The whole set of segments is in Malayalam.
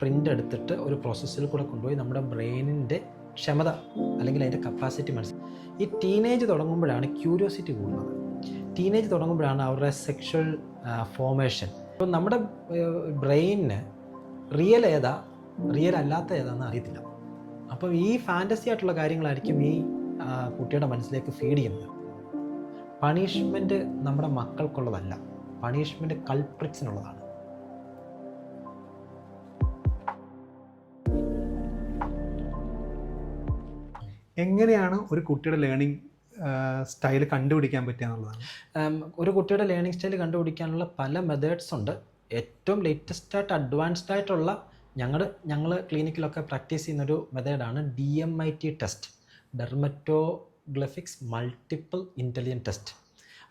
പ്രിൻ്റ് എടുത്തിട്ട് ഒരു പ്രോസസ്സിൽ കൂടെ കൊണ്ടുപോയി നമ്മുടെ ബ്രെയിനിൻ്റെ ക്ഷമത അല്ലെങ്കിൽ അതിൻ്റെ കപ്പാസിറ്റി മനസ്സിലാക്കും. ഈ ടീനേജ് തുടങ്ങുമ്പോഴാണ് ക്യൂരിയോസിറ്റി കൂടുന്നത്. ടീനേജ് തുടങ്ങുമ്പോഴാണ് അവരുടെ സെക്ഷൽ ഫോർമേഷൻ. ഇപ്പം നമ്മുടെ ബ്രെയിനിന് റിയൽ ഏതാ റിയൽ അല്ലാത്ത ഏതാണെന്ന് അറിയത്തില്ല. അപ്പം ഈ ഫാൻറ്റസി ആയിട്ടുള്ള കാര്യങ്ങളായിരിക്കും ഈ കുട്ടിയുടെ മനസ്സിലേക്ക് ഫീഡ് ചെയ്യുന്നത്. പണിഷ്മെൻറ്റ് നമ്മുടെ മക്കൾക്കുള്ളതല്ല, പണിഷ്മെൻറ്റ് കൾപ്രിറ്റ്സിനുള്ളതാണ്. എങ്ങനെയാണ് ഒരു കുട്ടിയുടെ ലേണിംഗ് സ്റ്റൈൽ കണ്ടുപിടിക്കാൻ പറ്റുക എന്നുള്ളതാണ്. ഒരു കുട്ടിയുടെ ലേണിംഗ് സ്റ്റൈൽ കണ്ടുപിടിക്കാനുള്ള പല മെത്തേഡ്സ് ഉണ്ട്. ഏറ്റവും ലേറ്റസ്റ്റ് ആയിട്ട് അഡ്വാൻസ്ഡ് ആയിട്ടുള്ള ഞങ്ങൾ ക്ലിനിക്കിലൊക്കെ പ്രാക്ടീസ് ചെയ്യുന്നൊരു മെത്തേഡാണ് DMIT test, dermatoglyphics multiple intelligent test.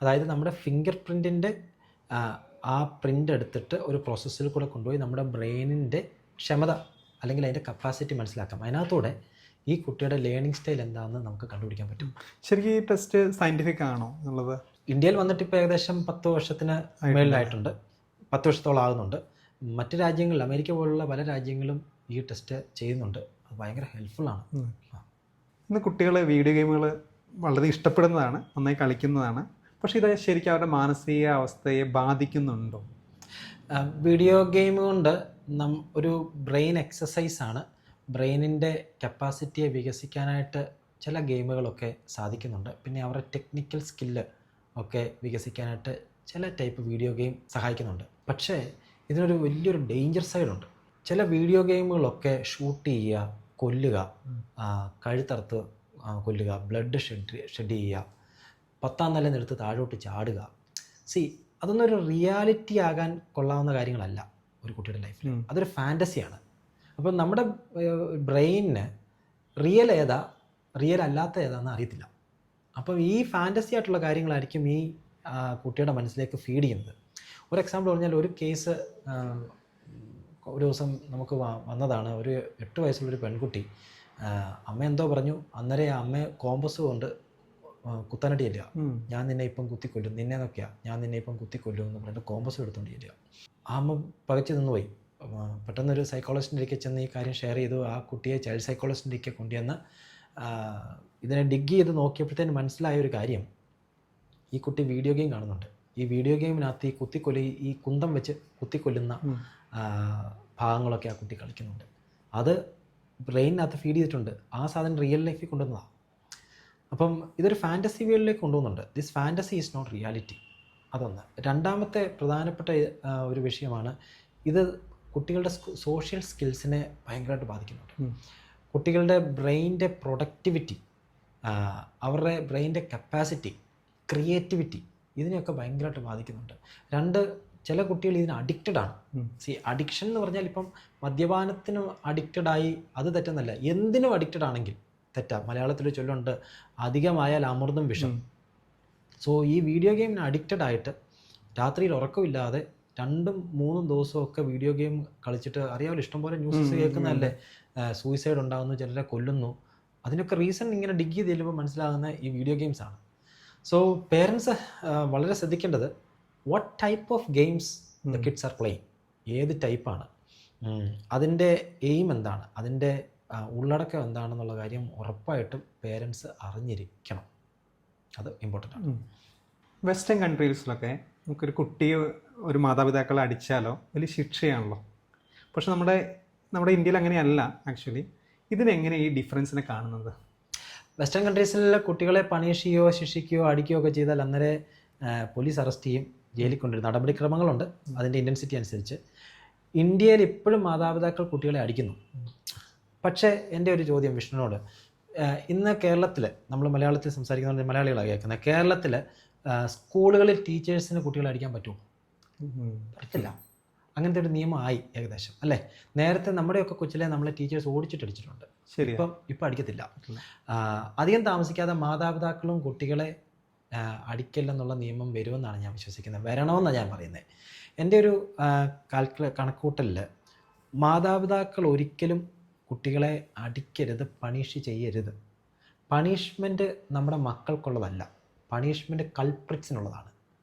അതായത് നമ്മുടെ ഫിംഗർ പ്രിൻറ്റിൻ്റെ ആ പ്രിൻ്റ് എടുത്തിട്ട് ഒരു പ്രോസസ്സിൽ കൂടെ കൊണ്ടുപോയി നമ്മുടെ ബ്രെയിനിൻ്റെ ക്ഷമത അല്ലെങ്കിൽ അതിൻ്റെ കപ്പാസിറ്റി മനസ്സിലാക്കാം. അതിനകത്തൂടെ ഈ കുട്ടിയുടെ ലേണിംഗ് സ്റ്റൈൽ എന്താണെന്ന് നമുക്ക് കണ്ടുപിടിക്കാൻ പറ്റും. ശരിക്കും ഈ ടെസ്റ്റ് സയൻറ്റിഫിക് ആണോ എന്നുള്ളത്? ഇന്ത്യയിൽ വന്നിട്ട് ഇപ്പോൾ ഏകദേശം 10 വർഷത്തിന് മേളിലായിട്ടുണ്ട്, 10 വർഷത്തോളം ആകുന്നുണ്ട്. മറ്റ് രാജ്യങ്ങളിൽ, അമേരിക്ക പോലുള്ള പല രാജ്യങ്ങളും ഈ ടെസ്റ്റ് ചെയ്യുന്നുണ്ട്. അത് ഭയങ്കര ഹെൽപ്ഫുള്ളാണ്. ഇന്ന് കുട്ടികൾ വീഡിയോ ഗെയിമുകൾ വളരെ ഇഷ്ടപ്പെടുന്നതാണ്, നന്നായി കളിക്കുന്നതാണ്. പക്ഷേ ഇത് ശരിക്കും അവരുടെ മാനസിക അവസ്ഥയെ ബാധിക്കുന്നുണ്ടോ? വീഡിയോ ഗെയിം കൊണ്ട് ഒരു ബ്രെയിൻ എക്സസൈസാണ്. ബ്രെയിനിൻ്റെ കപ്പാസിറ്റിയെ വികസിക്കാനായിട്ട് ചില ഗെയിമുകളൊക്കെ സാധിക്കുന്നുണ്ട്. പിന്നെ അവരുടെ ടെക്നിക്കൽ സ്കില്ല് ഒക്കെ വികസിക്കാനായിട്ട് ചില ടൈപ്പ് വീഡിയോ ഗെയിം സഹായിക്കുന്നുണ്ട്. പക്ഷേ ഇതിനൊരു വലിയൊരു ഡേഞ്ചർ സൈഡുണ്ട്. ചില വീഡിയോ ഗെയിമുകളൊക്കെ ഷൂട്ട് ചെയ്യുക, കൊല്ലുക, കഴുത്തറുത്ത് കൊല്ലുക, ബ്ലഡ് ഷെഡ് ചെയ്യുക, 10ാം നിലയിൽ നിന്നെടുത്ത് താഴോട്ട് ചാടുക. അതൊന്നും ഒരു റിയാലിറ്റി ആകാൻ കൊള്ളാവുന്ന കാര്യങ്ങളല്ല ഒരു കുട്ടിയുടെ ലൈഫിൽ. അതൊരു ഫാൻറ്റസിയാണ്. അപ്പം നമ്മുടെ ബ്രെയിനിന് റിയൽ ഏതാ റിയൽ അല്ലാത്ത ഏതാണെന്ന് അറിയത്തില്ല. അപ്പം ഈ ഫാൻറ്റസി ആയിട്ടുള്ള കാര്യങ്ങളായിരിക്കും ഈ കുട്ടിയുടെ മനസ്സിലേക്ക് ഫീഡ് ചെയ്യുന്നത്. ഒരു എക്സാമ്പിൾ പറഞ്ഞാൽ, ഒരു കേസ് ഒരു ദിവസം നമുക്ക് വന്നതാണ്. ഒരു 8 വയസ്സുള്ളൊരു പെൺകുട്ടി അമ്മ എന്തോ പറഞ്ഞു. അന്നേരം അമ്മ കോമ്പസ് കൊണ്ട് കുത്താനടി ചെല്ലുക. ഞാൻ നിന്നെ ഇപ്പം കുത്തിക്കൊല്ലും, നിന്നെ നോക്കിയാ ഞാൻ നിന്നെ ഇപ്പം കുത്തിക്കൊല്ലും എന്ന് പറഞ്ഞിട്ട് കോമ്പസ് എടുത്തുകൊണ്ട് ചെല്ലുക. ആ അമ്മ പകച്ചു നിന്നുപോയി. പെട്ടെന്നൊരു സൈക്കോളജിസ്റ്റിൻ്റെ അടുക്കെ ചെന്ന് ഈ കാര്യം ഷെയർ ചെയ്തു. ആ കുട്ടിയെ ചൈൽഡ് സൈക്കോളജിസ്റ്റിൻ്റെ അടുക്കെ കൊണ്ടുവന്ന് ഇതിനെ ഡിഗ് ചെയ്ത് നോക്കിയപ്പോഴത്തേന് മനസ്സിലായ ഒരു കാര്യം, ഈ കുട്ടി വീഡിയോ ഗെയിം കാണുന്നുണ്ട്. ഈ വീഡിയോ ഗെയിമിനകത്ത് ഈ കുന്തം വെച്ച് കുത്തിക്കൊല്ലുന്ന ഭാഗങ്ങളൊക്കെ ആ കുട്ടി കളിക്കുന്നുണ്ട്. അത് ബ്രെയിനിനകത്ത് ഫീഡ് ചെയ്തിട്ടുണ്ട്. ആ സാധനം റിയൽ ലൈഫിൽ കൊണ്ടുവന്നതാണ്. അപ്പം ഇതൊരു ഫാൻറ്റസി വേൾഡിലേക്ക് കൊണ്ടുപോകുന്നുണ്ട്. This fantasy is not reality. അതൊന്ന്. രണ്ടാമത്തെ പ്രധാനപ്പെട്ട ഒരു വിഷയമാണ്, ഇത് കുട്ടികളുടെ സോഷ്യൽ സ്കിൽസിനെ ഭയങ്കരമായിട്ട് ബാധിക്കുന്നുണ്ട്. കുട്ടികളുടെ ബ്രെയിനിൻ്റെ പ്രൊഡക്ടിവിറ്റി, അവരുടെ ബ്രെയിനിൻ്റെ കപ്പാസിറ്റി, ക്രിയേറ്റിവിറ്റി, ഇതിനെയൊക്കെ ഭയങ്കരമായിട്ട് ബാധിക്കുന്നുണ്ട്. ചില കുട്ടികൾ ഇതിന് അഡിക്റ്റഡ് ആണ്. അഡിക്ഷൻ എന്ന് പറഞ്ഞാൽ ഇപ്പം മദ്യപാനത്തിന് അഡിക്റ്റഡായി അത് തെറ്റെന്നല്ല, എന്തിനും അഡിക്റ്റഡ് ആണെങ്കിൽ തെറ്റാ. മലയാളത്തിൽ ചൊല്ലുണ്ട്, അധികമായാൽ അമൃതും വിഷം. ഈ വീഡിയോ ഗെയിമിന് അഡിക്റ്റഡ് ആയിട്ട് രാത്രിയിൽ ഉറക്കമില്ലാതെ 2-3 ദിവസമൊക്കെ വീഡിയോ ഗെയിം കളിച്ചിട്ട്, അറിയാമല്ലോ ഇഷ്ടംപോലെ ന്യൂസസ് കേൾക്കുന്നതല്ലേ, സൂയിസൈഡ് ഉണ്ടാകുന്നു, ചിലരെ കൊല്ലുന്നു. അതിനൊക്കെ റീസൺ ഇങ്ങനെ ഡിഗ് ചെയ്ത് ചെല്ലുമ്പോൾ മനസ്സിലാകുന്ന ഈ വീഡിയോ ഗെയിംസാണ്. പേരൻസ് വളരെ ശ്രദ്ധിക്കേണ്ടത്, what type of games the kids are playing, ഏത് ടൈപ്പാണ്, അതിൻ്റെ എയിം എന്താണ്, അതിൻ്റെ ഉള്ളടക്കം എന്താണെന്നുള്ള കാര്യം ഉറപ്പായിട്ടും പേരൻസ് അറിഞ്ഞിരിക്കണം. അത് ഇമ്പോർട്ടൻ്റ് ആണ്. വെസ്റ്റേൺ കൺട്രീസിലൊക്കെ നമുക്കൊരു കുട്ടിയെ ഒരു മാതാപിതാക്കളെ അടിച്ചാലോ വലിയ ശിക്ഷയാണല്ലോ. പക്ഷെ നമ്മുടെ ഇന്ത്യയിൽ അങ്ങനെയല്ല. ആക്ച്വലി ഇതിനെങ്ങനെ ഈ ഡിഫറൻസിനെ കാണുന്നത്? വെസ്റ്റേൺ കൺട്രീസിലെ കുട്ടികളെ പണിഷ് ചെയ്യുകയോ ശിക്ഷിക്കുകയോ അടിക്കുകയോ ഒക്കെ ചെയ്താൽ അന്നേരം പോലീസ് അറസ്റ്റ് ചെയ്യും, ജയിലിൽ കൊണ്ടുവരും. നടപടിക്രമങ്ങളുണ്ട് അതിൻ്റെ ഇൻറ്റൻസിറ്റി അനുസരിച്ച്. ഇന്ത്യയിൽ ഇപ്പോഴും മാതാപിതാക്കൾ കുട്ടികളെ അടിക്കുന്നു. പക്ഷേ എൻ്റെ ഒരു ചോദ്യം വിഷ്ണുവിനോട്, ഇന്ന് കേരളത്തിൽ, നമ്മൾ മലയാളത്തിൽ സംസാരിക്കുന്ന മലയാളികളാണ് കേൾക്കുന്നത്, കേരളത്തിൽ സ്കൂളുകളിൽ ടീച്ചേഴ്സിന് കുട്ടികളെ അടിക്കാൻ പറ്റുമോ? പറ്റില്ല. അങ്ങനത്തെ ഒരു നിയമമായി ഏകദേശം, അല്ലേ? നേരത്തെ നമ്മുടെയൊക്കെ കൊച്ചിലെ നമ്മളെ ടീച്ചേഴ്സ് ഓടിച്ചിട്ട് അടിച്ചിട്ടുണ്ട്. ഇപ്പം അടിക്കത്തില്ല. അധികം താമസിക്കാതെ മാതാപിതാക്കളും കുട്ടികളെ അടിക്കില്ലെന്നുള്ള നിയമം വരുമെന്നാണ് ഞാൻ വിശ്വസിക്കുന്നത്. വരണമെന്നാണ് ഞാൻ പറയുന്നത്. എൻ്റെ ഒരു കണക്കൂട്ടലിൽ മാതാപിതാക്കൾ ഒരിക്കലും കുട്ടികളെ അടിക്കരുത്, പണിഷ് ചെയ്യരുത്. പണിഷ്മെൻറ്റ് നമ്മുടെ മക്കൾക്കുള്ളതല്ല, പണിഷ്മെൻറ്റ് കൾപ്രിറ്റ്സിനുള്ളതാണ്.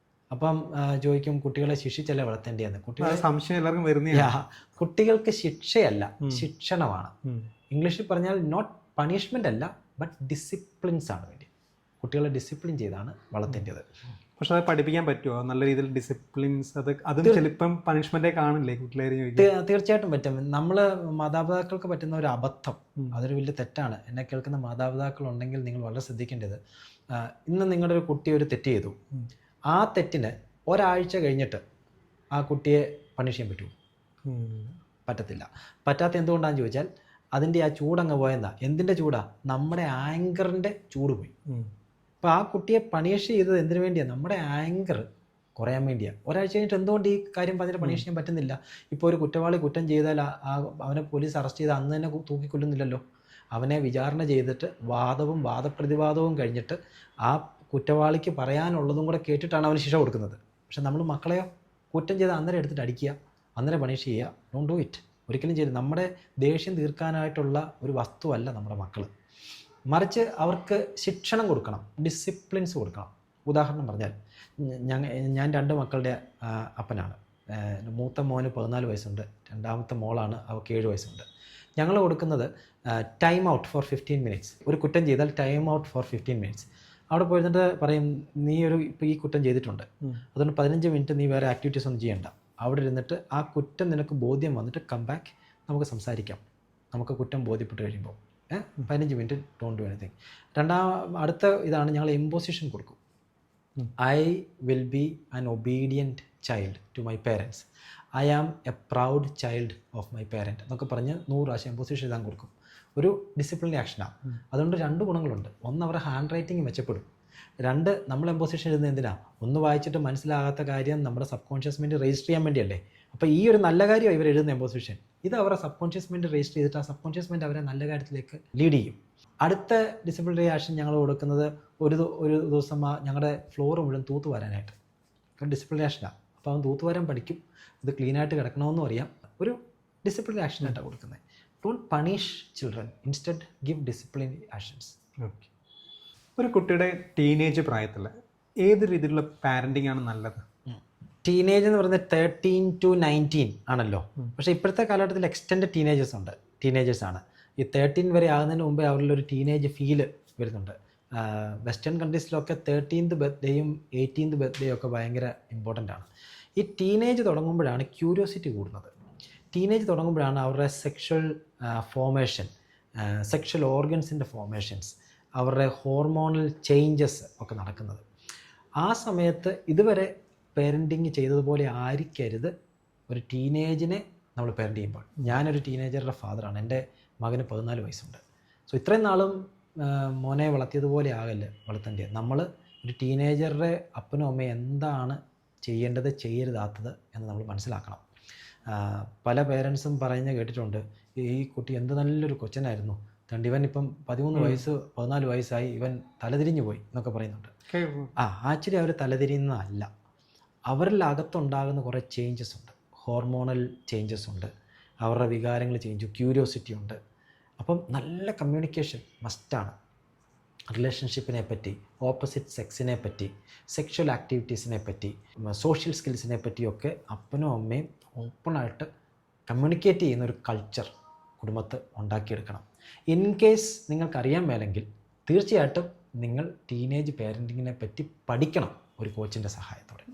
അപ്പം ചോദിക്കും കുട്ടികളെ ശിക്ഷിച്ചല്ലേ വളർത്തേണ്ടിയെന്ന്. കുട്ടികളെ സംശയം എല്ലാവർക്കും വരുന്ന കുട്ടികൾക്ക് ശിക്ഷയല്ല, ശിക്ഷണമാണ്. ഇംഗ്ലീഷിൽ പറഞ്ഞാൽ നോട്ട് പണിഷ്മെൻ്റ് അല്ല, ബട്ട് ഡിസിപ്ലിൻസ് ആണ് വേണ്ടി. കുട്ടികളെ ഡിസിപ്ലിൻ ചെയ്താണ് വളർത്തേണ്ടത്. പക്ഷെ അത് പഠിപ്പിക്കാൻ പറ്റുമോ നല്ല രീതിയിൽ ഡിസിപ്ലിൻസ്? അതും ചിലപ്പം പണിഷ്മെന്റേ കാണില്ലേ കുട്ടികളെ? തീർച്ചയായിട്ടും പറ്റും. നമ്മൾ മാതാപിതാക്കൾക്ക് പറ്റുന്ന ഒരു അബദ്ധം, അതൊരു വലിയ തെറ്റാണ്. എന്നെ കേൾക്കുന്ന മാതാപിതാക്കളുണ്ടെങ്കിൽ നിങ്ങൾ വളരെ ശ്രദ്ധിക്കേണ്ടത്, ഇന്ന് നിങ്ങളുടെ ഒരു കുട്ടി ഒരു തെറ്റ് ചെയ്തു, ആ തെറ്റിന് ഒരാഴ്ച കഴിഞ്ഞിട്ട് ആ കുട്ടിയെ പണിഷ് ചെയ്യാൻ പറ്റുമോ? പറ്റത്തില്ല. പറ്റാത്ത എന്തുകൊണ്ടാണെന്ന് ചോദിച്ചാൽ അതിൻ്റെ ആ ചൂടങ്ങ് പോയെന്നാ. എന്തിൻ്റെ ചൂടാ? നമ്മുടെ ആങ്കറിൻ്റെ ചൂട് പോയി. അപ്പോൾ ആ കുട്ടിയെ പണിഷ് ചെയ്തത് എന്തിനു വേണ്ടിയാണ്? നമ്മുടെ ആങ്കർ കുറയാൻ വേണ്ടിയാണ്. ഒരാഴ്ച കഴിഞ്ഞിട്ട് എന്തുകൊണ്ട് ഈ കാര്യം പറഞ്ഞിട്ട് പണിഷ് ചെയ്യാൻ പറ്റുന്നില്ല? ഇപ്പോൾ ഒരു കുറ്റവാളി കുറ്റം ചെയ്താൽ അവനെ പോലീസ് അറസ്റ്റ് ചെയ്ത് അന്ന് തന്നെ തൂക്കിക്കൊല്ലുന്നില്ലല്ലോ. അവനെ വിചാരണ ചെയ്തിട്ട് വാദവും വാദപ്രതിവാദവും കഴിഞ്ഞിട്ട് ആ കുറ്റവാളിക്ക് പറയാനുള്ളതും കൂടെ കേട്ടിട്ടാണ് അവന് ശിക്ഷ കൊടുക്കുന്നത്. പക്ഷെ നമ്മൾ മക്കളെയോ കുറ്റം ചെയ്ത് അന്നേരം എടുത്തിട്ട് അടിക്കുക, അന്നേരം പണിഷ് ചെയ്യുക. Don't do it. ഒരിക്കലും ചെയ്ത് നമ്മുടെ ദേഷ്യം തീർക്കാനായിട്ടുള്ള ഒരു വസ്തുവല്ല നമ്മുടെ മക്കൾ. മറിച്ച് അവർക്ക് ശിക്ഷണം കൊടുക്കണം, ഡിസിപ്ലിൻസ് കൊടുക്കണം. ഉദാഹരണം പറഞ്ഞാൽ ഞാൻ 2 മക്കളുടെ അപ്പനാണ്. മൂത്ത മോന് 14 വയസ്സുണ്ട്, രണ്ടാമത്തെ മോളാണ്, അവൾക്ക് 7 വയസ്സുണ്ട്. ഞങ്ങൾ കൊടുക്കുന്നത് ടൈം ഔട്ട് ഫോർ 15 മിനിറ്റ്സ്. ഒരു കുറ്റം ചെയ്താൽ ടൈം ഔട്ട് ഫോർ 15 മിനിറ്റ്സ്. അവിടെ പോയിരുന്നിട്ട് പറയും, നീ ഇപ്പോൾ ഈ കുറ്റം ചെയ്തിട്ടുണ്ട്, അതുകൊണ്ട് 15 മിനിറ്റ് നീ വേറെ ആക്ടിവിറ്റീസ് ഒന്നും ചെയ്യണ്ട. അവിടെ ഇരുന്നിട്ട് ആ കുറ്റം നിനക്ക് ബോധ്യം വന്നിട്ട് കം ബാക്ക്, നമുക്ക് സംസാരിക്കാം. നമുക്ക് കുറ്റം ബോധ്യപ്പെട്ട് കഴിയുമ്പോൾ 15 മിനിറ്റ് ഡോണ്ട് ഡു എനിത്തിങ്. അടുത്ത ഇതാണ് ഞങ്ങൾ ഇമ്പോസിഷൻ കൊടുക്കും. I will be an obedient child to my parents. I am a proud child of my parent എന്നൊക്കെ പറഞ്ഞ് 100 പ്രാവശ്യം ഇമ്പോസിഷൻ എഴുതാൻ കൊടുക്കും. ഒരു ഡിസിപ്ലിനറി ആക്ഷനാണ്. അതുകൊണ്ട് 2 ഗുണങ്ങളുണ്ട്. ഒന്ന്, അവരുടെ ഹാൻഡ് റൈറ്റിംഗ് മെച്ചപ്പെടും. 2, നമ്മൾ ഇമ്പോസിഷൻ എഴുതുന്നത് എന്തിനാ? ഒന്ന് വായിച്ചിട്ട് മനസ്സിലാകാത്ത കാര്യം നമ്മുടെ സബ് കോൺഷ്യസ് മൈൻഡ് രജിസ്റ്റർ ചെയ്യാൻ വേണ്ടിയല്ലേ. അപ്പോൾ ഈ ഒരു നല്ല കാര്യമാണ് ഇവർ എഴുതുന്ന ഇമ്പോസിഷൻ. ഇത് അവരുടെ സബ് കോൺഷ്യസ് മൈൻഡ് രജിസ്റ്റർ ചെയ്തിട്ട് ആ സബ് കോൺഷ്യസ് മൈൻഡ് അവരെ നല്ല കാര്യത്തിലേക്ക് ലീഡ് ചെയ്യും. അടുത്ത ഡിസിപ്ലിനറി ആക്ഷൻ ഞങ്ങൾ കൊടുക്കുന്നത് ഒരു ദിവസം ഞങ്ങളുടെ ഫ്ലോർ മുഴുവൻ തൂത്ത് വരാനായിട്ട്. ഡിസിപ്ലിനറി ആക്ഷനാണ്. അപ്പോൾ അവൻ തൂത്ത് വരാൻ പഠിക്കും, ഇത് ക്ലീനായിട്ട് കിടക്കണമെന്നും അറിയാം. ഒരു ഡിസിപ്ലിനറി ആക്ഷനായിട്ടാണ് കൊടുക്കുന്നത്. Don't punish children, instead give disciplinary actions. Okay. ഒരു കുട്ടിയുടെ ടീനേജ് പ്രായത്തിൽ ഏത് രീതിയിലുള്ള പാരൻറ്റിങ് ആണ് നല്ലത്? ടീനേജ് എന്ന് പറയുന്നത് 13 to 19 ആണല്ലോ. പക്ഷേ ഇപ്പോഴത്തെ കാലഘട്ടത്തിൽ എക്സ്റ്റൻഡ് ടീനേജേഴ്സാണ്. ഈ 13 വരെ ആകുന്നതിന് മുമ്പേ അവരിലൊരു ടീനേജ് ഫീല് വരുന്നുണ്ട്. വെസ്റ്റേൺ കൺട്രീസിലൊക്കെ 13th ബർത്ത്ഡേയും 18th ബർത്ത്ഡേയും ഒക്കെ ഭയങ്കര ഇമ്പോർട്ടൻ്റ് ആണ്. ഈ ടീനേജ് തുടങ്ങുമ്പോഴാണ് ക്യൂരിയോസിറ്റി കൂടുന്നത്. ടീനേജ് തുടങ്ങുമ്പോഴാണ് അവരുടെ സെക്ഷൽ ഫോർമേഷൻ, സെക്ഷൽ ഓർഗൻസിൻ്റെ ഫോർമേഷൻസ്, അവരുടെ ഹോർമോണൽ ചേഞ്ചസ് ഒക്കെ നടക്കുന്നത്. ആ സമയത്ത് ഇതുവരെ പേരൻറ്റിങ് ചെയ്തതുപോലെ ആയിരിക്കരുത് ഒരു ടീനേജിനെ നമ്മൾ പേരൻറ്റ് ചെയ്യുമ്പോൾ. ഞാനൊരു ടീനേജറുടെ ഫാദറാണ്. എൻ്റെ മകന് 14 വയസ്സുണ്ട്. സോ ഇത്രയും നാളും മോനെ വളർത്തിയതുപോലെ ആകല്ലേ വളർത്തേണ്ടത്. നമ്മൾ ഒരു ടീനേജറുടെ അപ്പനും അമ്മയും എന്താണ് ചെയ്യേണ്ടത് ചെയ്യരുതാത്തത് എന്ന് നമ്മൾ മനസ്സിലാക്കണം. പല പേരൻസും പറയുന്ന കേട്ടിട്ടുണ്ട്, ഈ കുട്ടി എന്ത് നല്ലൊരു കൊച്ചനായിരുന്നു, ഇവൻ ഇപ്പം 13 വയസ്സ് 14 വയസ്സായി, ഇവൻ തലതിരിഞ്ഞു പോയി എന്നൊക്കെ പറയുന്നുണ്ട്. ആക്ച്വലി അവർ തലതിരിയുന്നതല്ല. അവരിൽ അകത്തുണ്ടാകുന്ന കുറേ ചേഞ്ചസ് ഉണ്ട്, ഹോർമോണൽ ചേഞ്ചസ് ഉണ്ട്, അവരുടെ വികാരങ്ങൾ ചേഞ്ച്, ക്യൂരിയോസിറ്റി ഉണ്ട്. അപ്പം നല്ല കമ്മ്യൂണിക്കേഷൻ മസ്റ്റാണ്. റിലേഷൻഷിപ്പിനെ പറ്റി, ഓപ്പോസിറ്റ് സെക്സിനെ പറ്റി, സെക്ഷൽ ആക്ടിവിറ്റീസിനെ പറ്റി, സോഷ്യൽ സ്കിൽസിനെ പറ്റിയൊക്കെ അപ്പനും അമ്മയും ഓപ്പണായിട്ട് കമ്മ്യൂണിക്കേറ്റ് ചെയ്യുന്ന ഒരു കൾച്ചർ കുടുംബത്ത് ഉണ്ടാക്കിയെടുക്കണം. ഇൻ കേസ് നിങ്ങൾക്കറിയാൻ മേലെങ്കിൽ തീർച്ചയായിട്ടും നിങ്ങൾ ടീനേജ് പേരൻറ്റിങ്ങിനെ പറ്റി പഠിക്കണം ഒരു കോച്ചിൻ്റെ സഹായത്തോടെ.